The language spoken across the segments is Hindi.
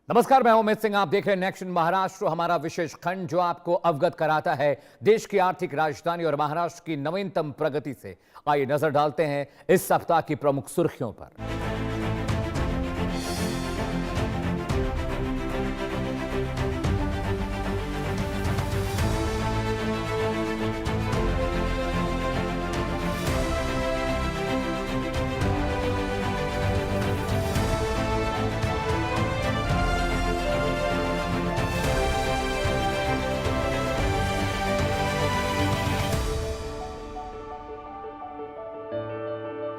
नमस्कार, मैं अमित सिंह। आप देख रहे हैं नेक्स्ट महाराष्ट्र, हमारा विशेष खंड जो आपको अवगत कराता है देश की आर्थिक राजधानी और महाराष्ट्र की नवीनतम प्रगति से। आइए नजर डालते हैं इस सप्ताह की प्रमुख सुर्खियों पर।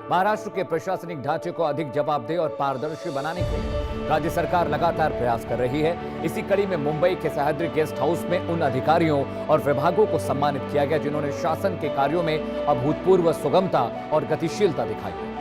महाराष्ट्र के प्रशासनिक ढांचे को अधिक जवाबदेह और पारदर्शी बनाने के लिए राज्य सरकार लगातार प्रयास कर रही है। इसी कड़ी में मुंबई के सह्याद्री गेस्ट हाउस में उन अधिकारियों और विभागों को सम्मानित किया गया जिन्होंने शासन के कार्यों में अभूतपूर्व सुगमता और गतिशीलता दिखाई है।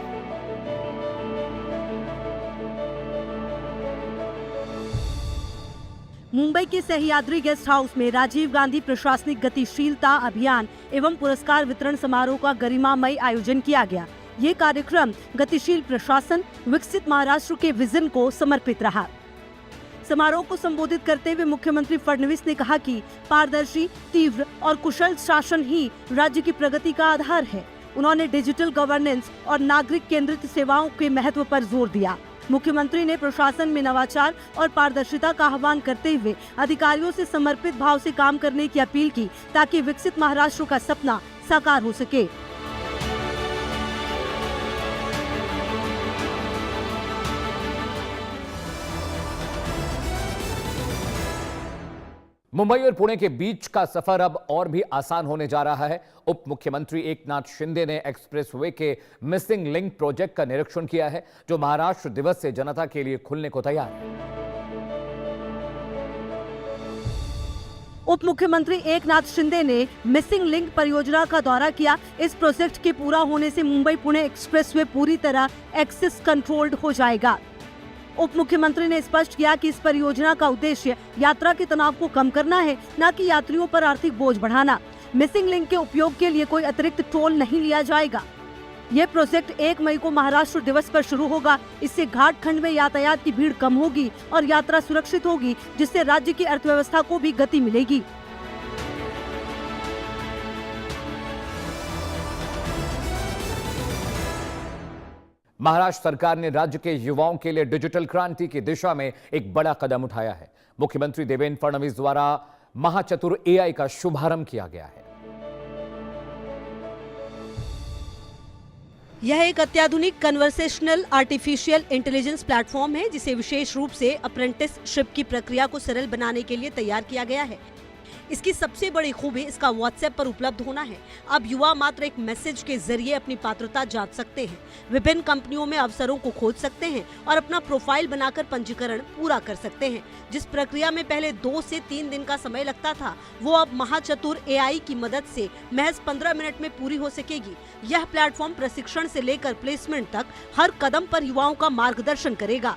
मुंबई के सह्याद्री गेस्ट हाउस में राजीव गांधी प्रशासनिक गतिशीलता अभियान एवं पुरस्कार वितरण समारोह का गरिमामय आयोजन किया गया। ये कार्यक्रम गतिशील प्रशासन विकसित महाराष्ट्र के विजन को समर्पित रहा। समारोह को संबोधित करते हुए मुख्यमंत्री फडणवीस ने कहा कि पारदर्शी, तीव्र और कुशल शासन ही राज्य की प्रगति का आधार है। उन्होंने डिजिटल गवर्नेंस और नागरिक केंद्रित सेवाओं के महत्व पर जोर दिया। मुख्यमंत्री ने प्रशासन में नवाचार और पारदर्शिता का आह्वान करते हुए अधिकारियों से समर्पित भाव से काम करने की अपील की ताकि विकसित महाराष्ट्र का सपना साकार हो सके। मुंबई और पुणे के बीच का सफर अब और भी आसान होने जा रहा है। उप मुख्यमंत्री एकनाथ शिंदे ने एक्सप्रेसवे के मिसिंग लिंक प्रोजेक्ट का निरीक्षण किया है जो महाराष्ट्र दिवस से जनता के लिए खुलने को तैयार है। उप मुख्यमंत्री एकनाथ शिंदे ने मिसिंग लिंक परियोजना का दौरा किया। इस प्रोजेक्ट के पूरा होने से मुंबई पुणे एक्सप्रेसवे पूरी तरह एक्सेस कंट्रोल्ड हो जाएगा। उप मुख्यमंत्री ने स्पष्ट किया कि इस परियोजना का उद्देश्य यात्रा के तनाव को कम करना है, न कि यात्रियों पर आर्थिक बोझ बढ़ाना। मिसिंग लिंक के उपयोग के लिए कोई अतिरिक्त टोल नहीं लिया जाएगा। ये प्रोजेक्ट 1 मई को महाराष्ट्र दिवस पर शुरू होगा। इससे घाट खंड में यातायात की भीड़ कम होगी और यात्रा सुरक्षित होगी, जिससे राज्य की अर्थव्यवस्था को भी गति मिलेगी। महाराष्ट्र सरकार ने राज्य के युवाओं के लिए डिजिटल क्रांति की दिशा में एक बड़ा कदम उठाया है। मुख्यमंत्री देवेंद्र फडणवीस द्वारा महाचतुर एआई का शुभारंभ किया गया है। यह एक अत्याधुनिक कन्वर्सेशनल आर्टिफिशियल इंटेलिजेंस प्लेटफॉर्म है जिसे विशेष रूप से अप्रेंटिसशिप की प्रक्रिया को सरल बनाने के लिए तैयार किया गया है। इसकी सबसे बड़ी खूबी इसका व्हाट्सएप पर उपलब्ध होना है। अब युवा मात्र एक मैसेज के जरिए अपनी पात्रता जांच सकते हैं, विभिन्न कंपनियों में अवसरों को खोज सकते हैं और अपना प्रोफाइल बनाकर पंजीकरण पूरा कर सकते हैं। जिस प्रक्रिया में पहले 2 से 3 दिन का समय लगता था, वो अब महाचतुर एआई की मदद से महज 15 मिनट में पूरी हो सकेगी। यह प्लेटफॉर्म प्रशिक्षण से लेकर प्लेसमेंट तक हर कदम पर युवाओं का मार्गदर्शन करेगा।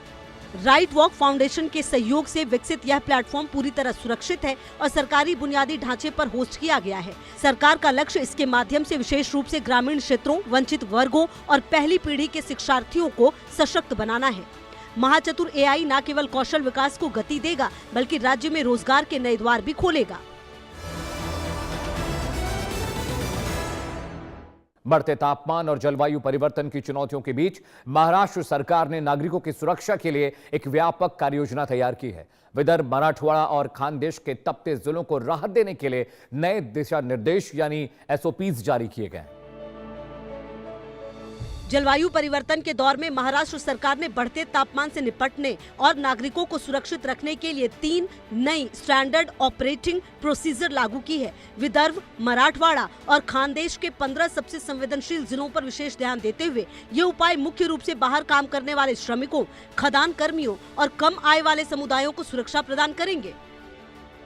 राइट वॉक फाउंडेशन के सहयोग से विकसित यह प्लेटफॉर्म पूरी तरह सुरक्षित है और सरकारी बुनियादी ढांचे पर होस्ट किया गया है। सरकार का लक्ष्य इसके माध्यम से विशेष रूप से ग्रामीण क्षेत्रों, वंचित वर्गों और पहली पीढ़ी के शिक्षार्थियों को सशक्त बनाना है। महाचतुर एआई न केवल कौशल विकास को गति देगा बल्कि राज्य में रोजगार के नए द्वार भी खोलेगा। बढ़ते तापमान और जलवायु परिवर्तन की चुनौतियों के बीच महाराष्ट्र सरकार ने नागरिकों की सुरक्षा के लिए एक व्यापक कार्ययोजना तैयार की है। विदर्भ, मराठवाड़ा और खानदेश के तपते जिलों को राहत देने के लिए नए दिशा निर्देश यानी एसओपीज जारी किए गए हैं। जलवायु परिवर्तन के दौर में महाराष्ट्र सरकार ने बढ़ते तापमान से निपटने और नागरिकों को सुरक्षित रखने के लिए 3 नई स्टैंडर्ड ऑपरेटिंग प्रोसीजर लागू की है। विदर्भ, मराठवाड़ा और खानदेश के 15 सबसे संवेदनशील जिलों पर विशेष ध्यान देते हुए ये उपाय मुख्य रूप से बाहर काम करने वाले श्रमिकों, खदान कर्मियों और कम आय वाले समुदायों को सुरक्षा प्रदान करेंगे।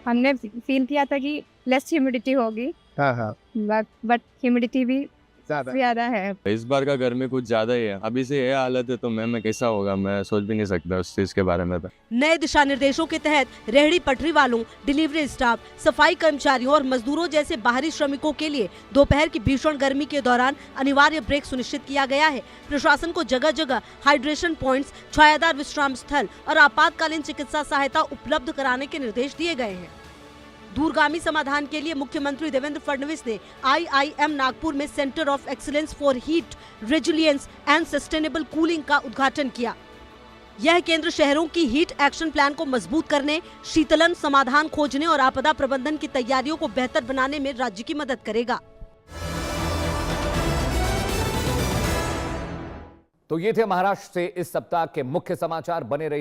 हमने फील किया था कि लेस ह्यूमिडिटी होगी, बट ह्यूमिडिटी भी ज्यादा है। इस बार का गर्मी कुछ ज्यादा ही है। अभी से ये हालत है तो मैं कैसा होगा, मैं सोच भी नहीं सकता उस चीज के बारे में। नए दिशा निर्देशों के तहत रेहड़ी पटरी वालों, डिलीवरी स्टाफ, सफाई कर्मचारियों और मजदूरों जैसे बाहरी श्रमिकों के लिए दोपहर की भीषण गर्मी के दौरान अनिवार्य ब्रेक सुनिश्चित किया गया है। प्रशासन को जगह जगह हाइड्रेशन पॉइंट्स, छायादार विश्राम स्थल और आपातकालीन चिकित्सा सहायता उपलब्ध कराने के निर्देश दिए गए हैं। दूरगामी समाधान के लिए मुख्यमंत्री देवेंद्र फडणवीस ने IIM नागपुर में centre of excellence for heat resilience and sustainable cooling का उद्घाटन किया। यह केंद्र शहरों की हीट एक्शन प्लान को मजबूत करने, शीतलन समाधान खोजने और आपदा प्रबंधन की तैयारियों को बेहतर बनाने में राज्य की मदद करेगा। तो ये थे महाराष्ट्र से इस सप्ताह के मुख्य समाचार। बने रहिए